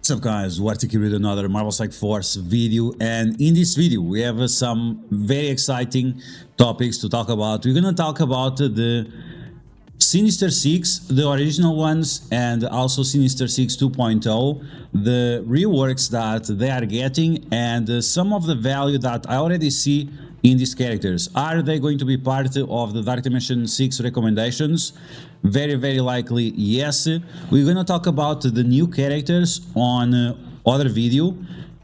What's up guys, DuArktik with another Marvel Strike Force video, and in this video we have some very exciting topics to talk about. We're gonna talk about the Sinister 6, the original ones, and also Sinister 6 2.0, the reworks that they are getting, and some of the value that I already see in these characters. Are they going to be part of the Dark Dimension 6 recommendations? Very likely yes. We're gonna talk about the new characters on other video,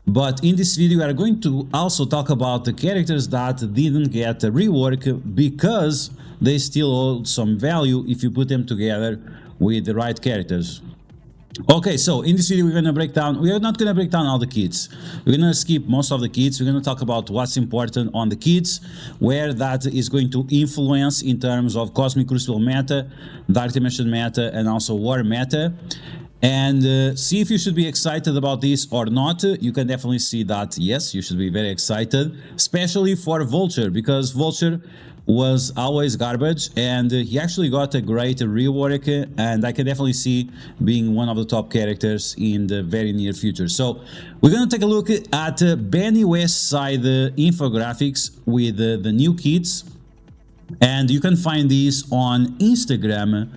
but in this video we are going to also talk about the characters that didn't get a rework because they still hold some value if you put them together with the right characters. Okay, so in this video we are not gonna break down all the kits. We're gonna skip most of the kits. We're gonna talk about what's important on the kits, where that is going to influence in terms of Cosmic Crucible meta, Dark Dimension meta, and also War meta, and see if you should be excited about this or not. You can definitely see that yes, you should be very excited, especially for Vulture, because Vulture was always garbage, and he actually got a great rework, and I can definitely see being one of the top characters in the very near future. So we're gonna take a look at Benny West side infographics with the new kits, and you can find these on Instagram,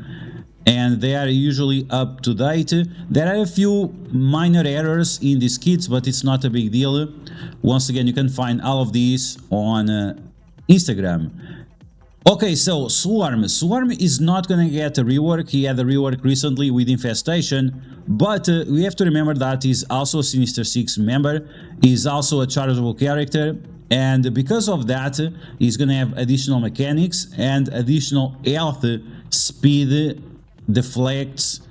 and they are usually up to date. There are a few minor errors in these kits, but it's not a big deal. Once again, you can find all of these on Instagram. Okay, so Swarm is not gonna get a rework. He had a rework recently with Infestation, but we have to remember that he's also a Sinister 6 member, he's also a chargeable character, and because of that he's gonna have additional mechanics and additional health, speed, deflects,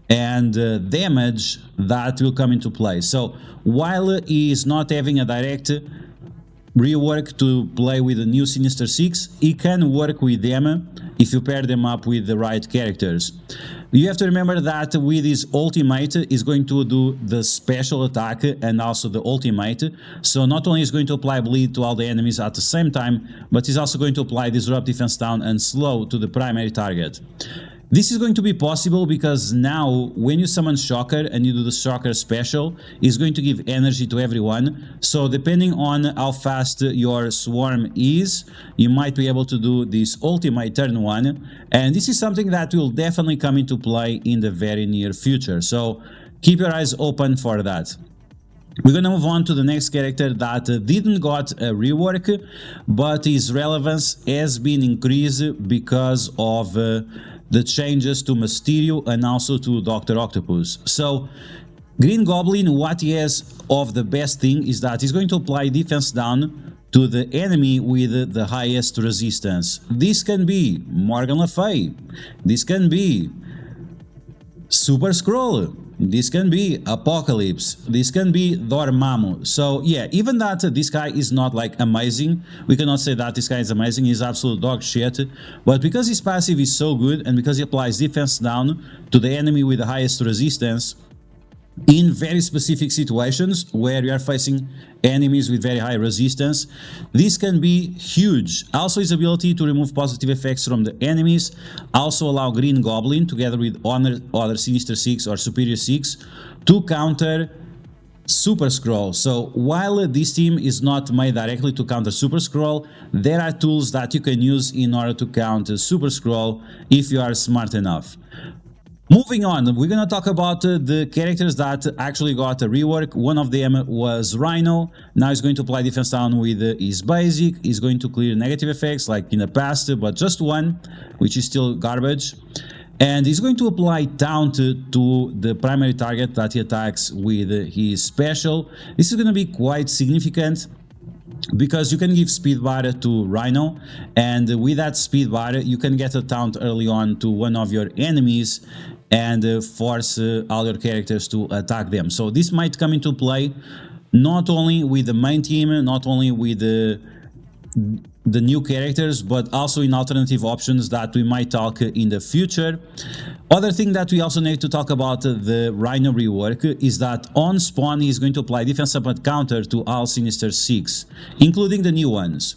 and damage that will come into play. So while he is not having a direct rework to play with the new Sinister 6, he can work with them if you pair them up with the right characters. You have to remember that with his ultimate is going to do the special attack and also the ultimate, so not only is going to apply bleed to all the enemies at the same time, but he's also going to apply disrupt, defense down, and slow to the primary target. This is going to be possible because now when you summon Shocker and you do the Shocker special, it's going to give energy to everyone. So depending on how fast your Swarm is, you might be able to do this ultimate turn 1, and this is something that will definitely come into play in the very near future. So keep your eyes open for that. We're gonna move on to the next character that didn't got a rework, but his relevance has been increased because of the changes to Mysterio and also to Dr. Octopus. So Green Goblin, what he has of the best thing is that he's going to apply defense down to the enemy with the highest resistance. This can be Morgan Le Fay, this can be Super Skrull, this can be Apocalypse, this can be Dormammu. So yeah, even that this guy is not like amazing, we cannot say that this guy is amazing, he's absolute dog shit, but because his passive is so good and because he applies defense down to the enemy with the highest resistance in very specific situations where you are facing enemies with very high resistance, this can be huge. Also his ability to remove positive effects from the enemies also allow Green Goblin together with other Sinister 6 or Superior 6 to counter Super Skrull. So while this team is not made directly to counter Super Skrull, there are tools that you can use in order to counter Super Skrull if you are smart enough. Moving on, we're gonna talk about the characters that actually got a rework. One of them was Rhino. Now he's going to apply defense down with his basic. He's going to clear negative effects like in the past, but just one, which is still garbage. And he's going to apply taunt to the primary target that he attacks with his special. This is gonna be quite significant because you can give speed bar to Rhino, and with that speed bar you can get a taunt early on to one of your enemies and force all your characters to attack them. So this might come into play not only with the main team, not only with the the new characters, but also in alternative options that we might talk in the future. Other thing that we also need to talk about the Rhino rework is that on spawn he is going to apply defense up and counter to all Sinister 6, including the new ones.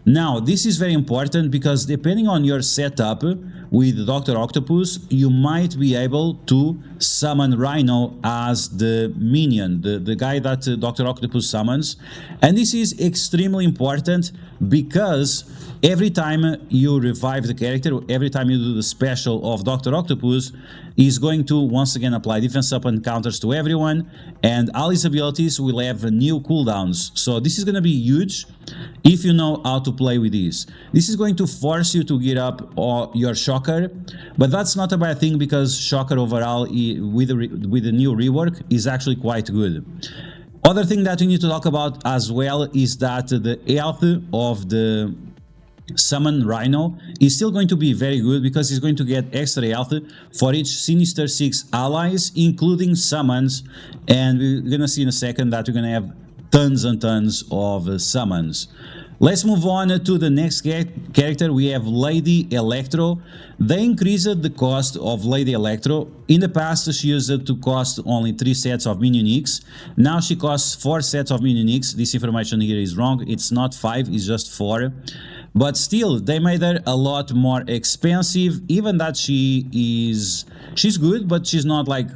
Now, this is very important because depending on your setup with Dr. Octopus, you might be able to summon Rhino as the minion, the guy that Dr. Octopus summons. And this is extremely important because every time you revive the character, every time you do the special of Dr. Octopus, he's going to once again apply defense up and counters to everyone, and all his abilities will have new cooldowns. So this is going to be huge if you know how to play with this. This is going to force you to get up your Shocker, but that's not a bad thing because Shocker overall with the new rework is actually quite good. Other thing that we need to talk about as well is that the health of the summon Rhino is still going to be very good because he's going to get extra health for each Sinister 6 allies, including summons, and we're gonna see in a second that we're gonna have tons and tons of summons. Let's move on to the next character. We have Lady Electro. They increased the cost of Lady Electro. In the past, she used to cost only 3 sets of minion X. Now she costs 4 sets of minion X. This information here is wrong. It's not 5, it's just 4. But still, they made her a lot more expensive, even that she's good, but she's not like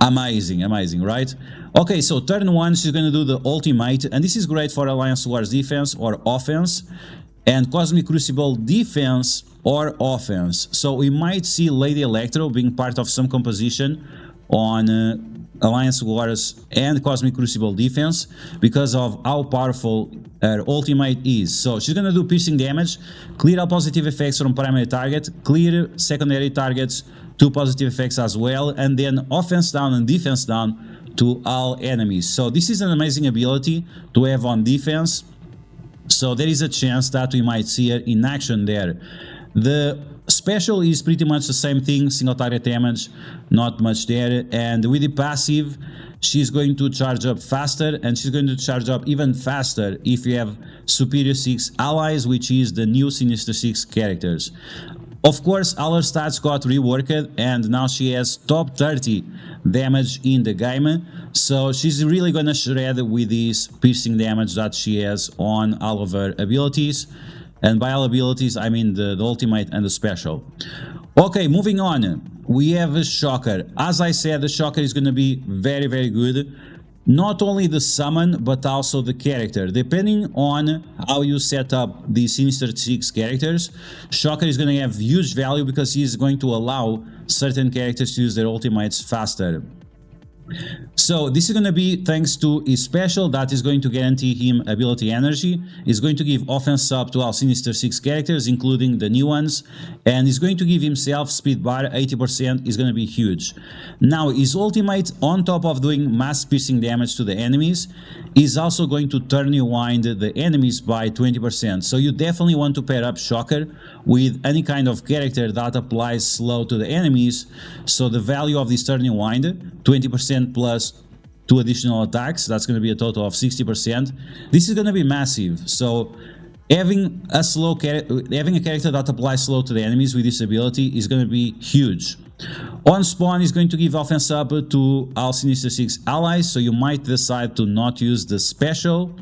amazing, right? Okay, so turn 1, she's gonna do the ultimate, and this is great for Alliance Wars defense or offense, and Cosmic Crucible defense or offense. So we might see Lady Electro being part of some composition on Alliance Wars and Cosmic Crucible defense because of how powerful her ultimate is. So she's gonna do piercing damage, clear all positive effects from primary target, clear secondary targets, 2 positive effects as well, and then offense down and defense down to all enemies. So this is an amazing ability to have on defense. So there is a chance that we might see her in action there. The special is pretty much the same thing, single target damage, not much there, and with the passive she's going to charge up faster, and she's going to charge up even faster if you have Superior 6 allies, which is the new Sinister 6 characters. Of course, all her stats got reworked, and now she has top 30 damage in the game, so she's really gonna shred with this piercing damage that she has on all of her abilities. And by all abilities, I mean the ultimate and the special. Okay, moving on. We have a Shocker. As I said, the Shocker is going to be very, very good. Not only the summon, but also the character. Depending on how you set up the Sinister 6 characters, Shocker is going to have huge value because he is going to allow certain characters to use their ultimates faster. So this is going to be thanks to his special that is going to guarantee him ability energy. He's going to give offense up to all Sinister 6 characters, including the new ones, and he's going to give himself speed bar 80% is going to be huge. Now his ultimate, on top of doing mass piercing damage to the enemies, is also going to turn rewind the enemies by 20%. So you definitely want to pair up Shocker with any kind of character that applies slow to the enemies. So the value of this turn rewind, 20% plus 2 additional attacks, that's going to be a total of 60%. This is going to be massive. So having a character that applies slow to the enemies with this ability is going to be huge. On spawn is going to give offense up to all Sinister 6 allies, so you might decide to not use the special.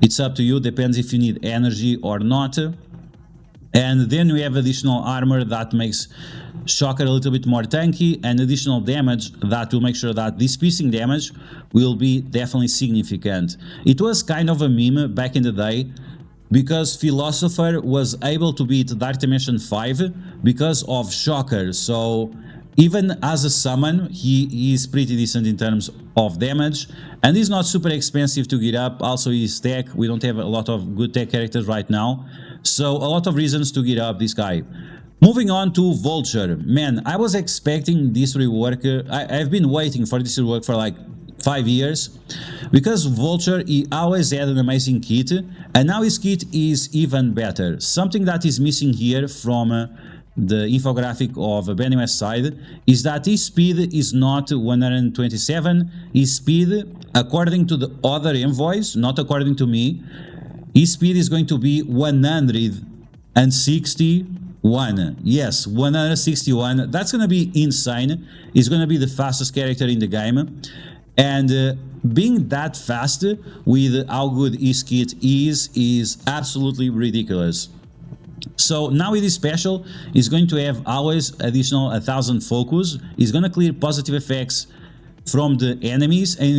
It's up to you, depends if you need energy or not. And then we have additional armor that makes Shocker a little bit more tanky, and additional damage that will make sure that this piercing damage will be definitely significant. It was kind of a meme back in the day because Philosopher was able to beat Dark Dimension 5 because of Shocker. So even as a summon, he is pretty decent in terms of damage, and he's not super expensive to get up. Also his tech, we don't have a lot of good tech characters right now, so a lot of reasons to get up this guy. Moving on to Vulture. Man, I was expecting this rework. I've been waiting for this rework for like 5 years because Vulture, he always had an amazing kit, and now his kit is even better. Something that is missing here from the infographic of Benny's side is that his speed is not 127. His speed, according to the other envoys, not according to me, His speed is going to be 161. Yes, 161. That's going to be insane. He's going to be the fastest character in the game. And being that fast with how good his kit is absolutely ridiculous. So now with this special, he's going to have always additional 1000 focus. He's going to clear positive effects from the enemies, and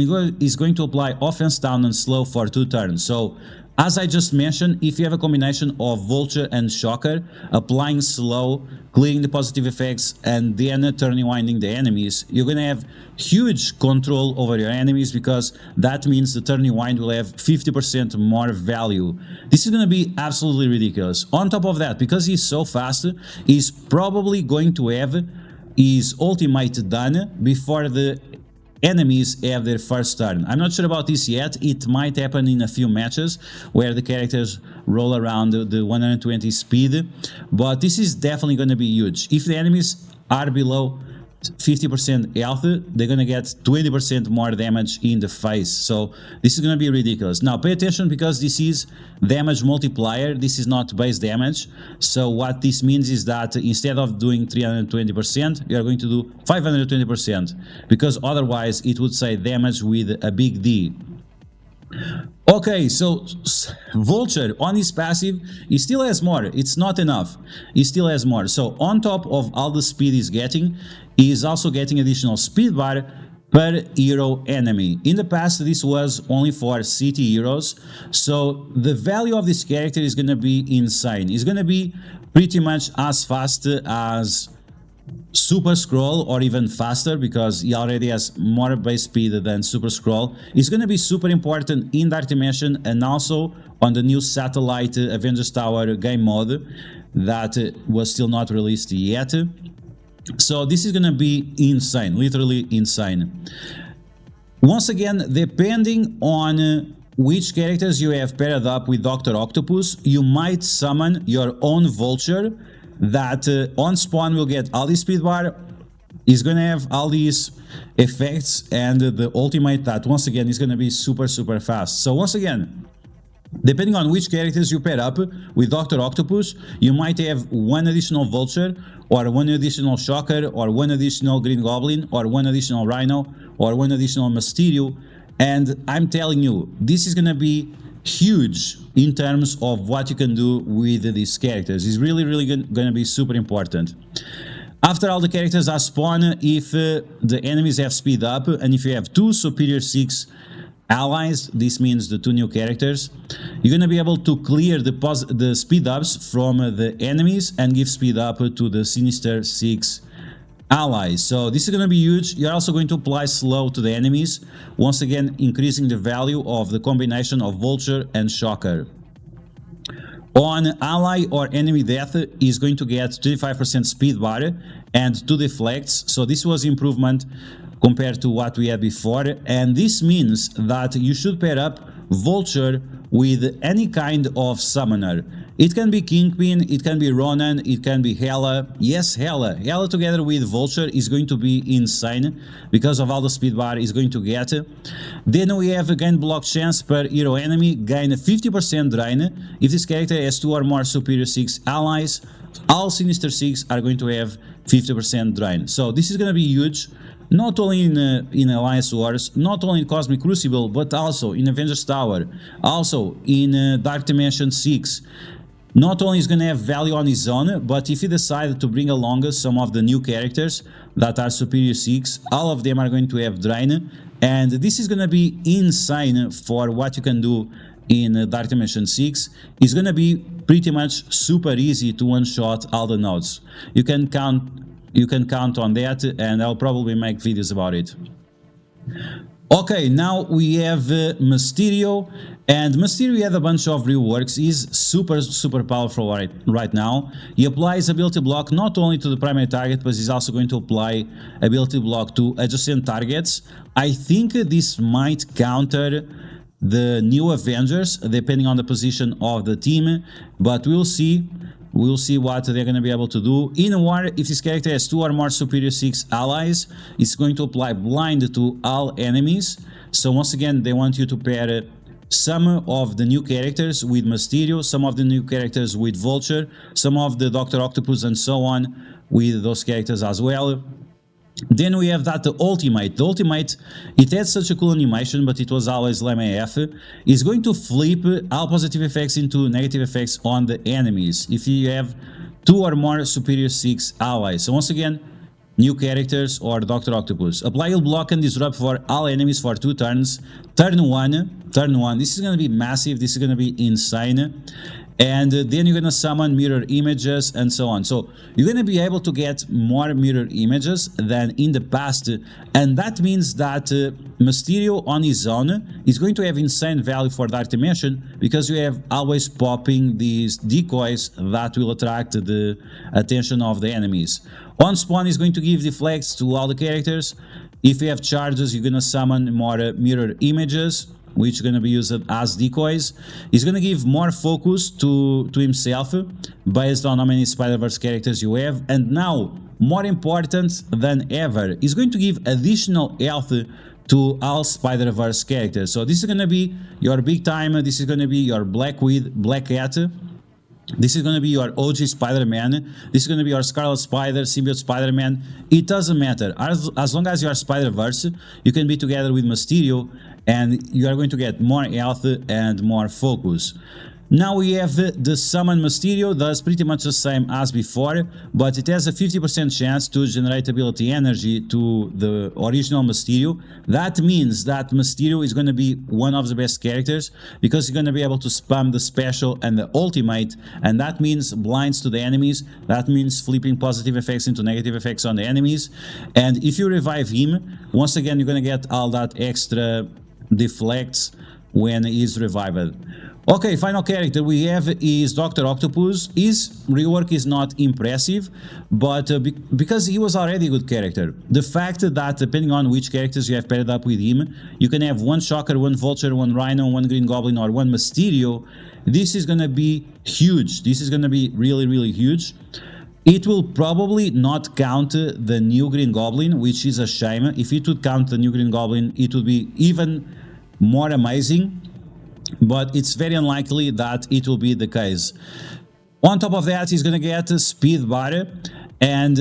he's going to apply offense down and slow for 2 turns. So as I just mentioned, if you have a combination of Vulture and Shocker, applying slow, clearing the positive effects, and then turning winding the enemies, you're going to have huge control over your enemies, because that means the turning wind will have 50% more value. This is going to be absolutely ridiculous. On top of that, because he's so fast, he's probably going to have his ultimate done before the enemies have their first turn. I'm not sure about this yet. It might happen in a few matches where the characters roll around the 120 speed, but this is definitely going to be huge. If the enemies are below 50% health, they're going to get 20% more damage in the face. So this is going to be ridiculous. Now pay attention, because this is damage multiplier. This is not base damage. So what this means is that instead of doing 320%, you are going to do 520%, because otherwise it would say damage with a big D. Okay, so Vulture on his passive, he still has more. It's not enough. He still has more. So on top of all the speed he's getting, he is also getting additional speed bar per hero enemy. In the past, this was only for city heroes. So the value of this character is going to be insane. He's going to be pretty much as fast as Super Skrull, or even faster, because he already has more base speed than Super Skrull. It's going to be super important in Dark Dimension, and also on the new Satellite Avengers Tower game mode that was still not released yet. So this is going to be insane, literally insane. Once again, depending on which characters you have paired up with Dr. Octopus, you might summon your own Vulture that on spawn will get all the speed bar, is going to have all these effects, and the ultimate that once again is going to be super fast. So once again, depending on which characters you pair up with Dr. Octopus, you might have one additional Vulture, or one additional Shocker, or one additional Green Goblin, or one additional Rhino, or one additional Mysterio. And I'm telling you, this is going to be huge in terms of what you can do with these characters. It's really going to be super important. After all the characters are spawned, if the enemies have speed up, and if you have 2 superior 6 allies, this means the 2 new characters, you're going to be able to clear the speed ups from the enemies and give speed up to the Sinister 6 allies. So this is going to be huge. You're also going to apply slow to the enemies, once again increasing the value of the combination of Vulture and Shocker. On ally or enemy death is going to get 25% speed bar and 2 deflects. So this was improvement compared to what we had before, and this means that you should pair up Vulture with any kind of summoner. It can be Kingpin, it can be Ronan, it can be Hela. Yes, Hela. Hela together with Vulture is going to be insane because of all the speed bar is going to get. Then we have a gain block chance per hero enemy, gain 50% drain. If this character has 2 or more superior 6 allies, all Sinister 6 are going to have 50% drain. So this is going to be huge. Not only in Alliance Wars, not only in Cosmic Crucible, but also in Avengers Tower, also in Dark Dimension 6. Not only is going to have value on his own, but if you decide to bring along some of the new characters that are Superior 6, all of them are going to have Drain, and this is going to be insane for what you can do in Dark Dimension 6. It's going to be pretty much super easy to one-shot all the nodes. You can count on that, and I'll probably make videos about it. Okay, now we have Mysterio, and Mysterio had a bunch of reworks. He's super powerful right now. He applies ability block not only to the primary target, but he's also going to apply ability block to adjacent targets. I think this might counter the new Avengers, depending on the position of the team, but we'll see. We'll see what they're going to be able to do. In war, if this character has 2 or more superior 6 allies, it's going to apply blind to all enemies. So once again, they want you to pair some of the new characters with Mysterio, some of the new characters with Vulture, some of the Dr. Octopus and so on with those characters as well. Then we have that the ultimate. The ultimate, it had such a cool animation, but it was always lame AF. Is going to flip all positive effects into negative effects on the enemies if you have 2 or more superior 6 allies. So once again, new characters or Dr. Octopus. Apply heal block and disrupt for all enemies for 2 turns. Turn 1. This is going to be massive. This is going to be insane. And then you're going to summon mirror images and so on. So you're going to be able to get more mirror images than in the past. And that means that Mysterio on his own is going to have insane value for Dark Dimension, because you have always popping these decoys that will attract the attention of the enemies. On spawn is going to give deflects to all the characters. If you have charges, you're going to summon more mirror images, which are going to be used as decoys. He's going to give more focus to himself based on how many Spider-Verse characters you have. And now, more important than ever, he's going to give additional health to all Spider-Verse characters. So this is going to be your big time, this is going to be your Black Cat, this is going to be your OG Spider-Man, this is going to be your Scarlet Spider, Symbiote Spider-Man. It doesn't matter. As long as you are Spider-Verse, you can be together with Mysterio, and you are going to get more health and more focus. Now we have the Summon Mysterio, does pretty much the same as before, but it has a 50% chance to generate ability energy to the original Mysterio. That means that Mysterio is going to be one of the best characters, because he's going to be able to spam the special and the ultimate, and that means blinds to the enemies, that means flipping positive effects into negative effects on the enemies. And if you revive him, once again you're going to get all that extra deflects when he is revived. Okay, final character we have is Dr. Octopus. His rework is not impressive, but because he was already a good character. The fact that depending on which characters you have paired up with him, you can have 1 Shocker, 1 Vulture, 1 Rhino, 1 Green Goblin, or 1 Mysterio. This is gonna be huge. This is gonna be really, really huge. It will probably not count the new Green Goblin, which is a shame. If it would count the new Green Goblin, it would be even more amazing. But it's very unlikely that it will be the case. On top of that, he's gonna get a speed bar, and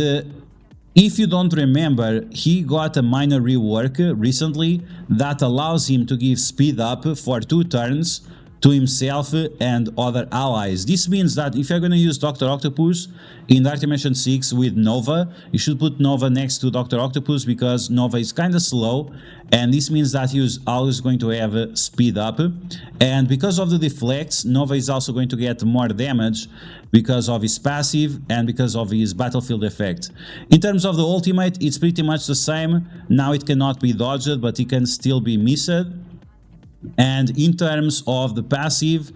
if you don't remember, he got a minor rework recently that allows him to give speed up for 2 turns to himself and other allies. This means that if you're going to use Dr. Octopus in Dark Dimension 6 with Nova, you should put Nova next to Dr. Octopus, because Nova is kind of slow, and this means that he's always going to have speed up. And because of the deflects, Nova is also going to get more damage because of his passive and because of his battlefield effect. In terms of the ultimate, it's pretty much the same. Now it cannot be dodged, but it can still be missed. And in terms of the passive,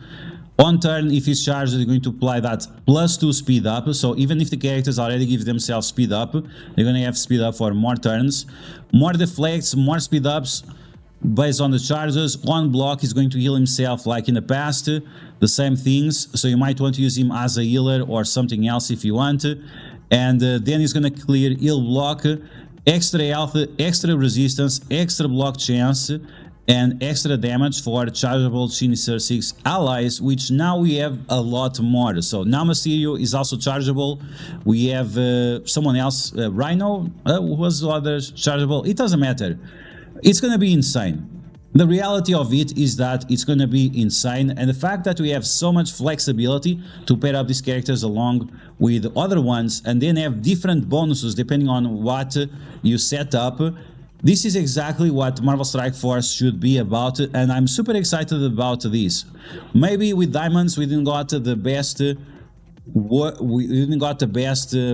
on turn, if he's charged, they're going to apply that +2 speed up. So even if the characters already give themselves speed up, they're going to have speed up for more turns. More deflects, more speed ups based on the charges. On block, he's going to heal himself like in the past. The same things. So you might want to use him as a healer or something else if you want. And then he's going to clear heal block, extra health, extra resistance, extra block chance, and extra damage for chargeable Sinister 6 allies, which now we have a lot more. So now Mysterio is also chargeable. We have someone else, Rhino, who was the other chargeable. It doesn't matter. It's gonna be insane. The reality of it is that it's gonna be insane, and the fact that we have so much flexibility to pair up these characters along with other ones and then have different bonuses depending on what you set up. This is exactly what Marvel Strike Force should be about, and I'm super excited about this. Maybe with Diamonds we didn't got the best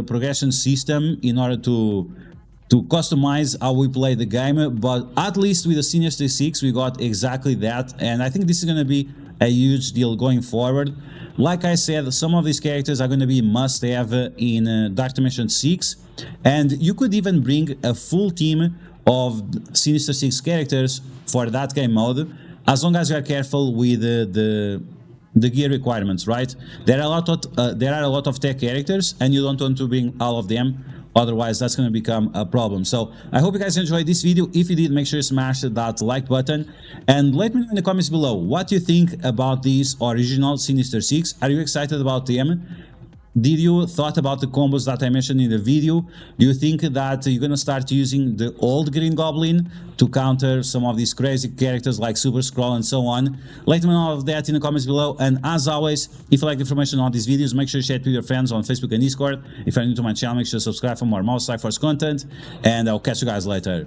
progression system in order to customize how we play the game, but at least with the Sinister 6 we got exactly that, and I think this is going to be a huge deal going forward. Like I said, some of these characters are going to be must-have in Dark Dimension 6, and you could even bring a full team of Sinister 6 characters for that game mode, as long as you are careful with the gear requirements, right? There are a lot of tech characters, and you don't want to bring all of them Otherwise, that's going to become a problem. So I hope you guys enjoyed this video. If you did, make sure you smash that like button. And let me know in the comments below what you think about this original Sinister 6. Are you excited about them? Did you thought about the combos that I mentioned in the video? Do you think that you're gonna start using the old Green Goblin to counter some of these crazy characters like Super Skrull and so on? Let me know all of that in the comments below. And as always, if you like the information on these videos, make sure you share it with your friends on Facebook and Discord. If you're new to my channel, make sure to subscribe for more Mouse Cypher's content. And I'll catch you guys later.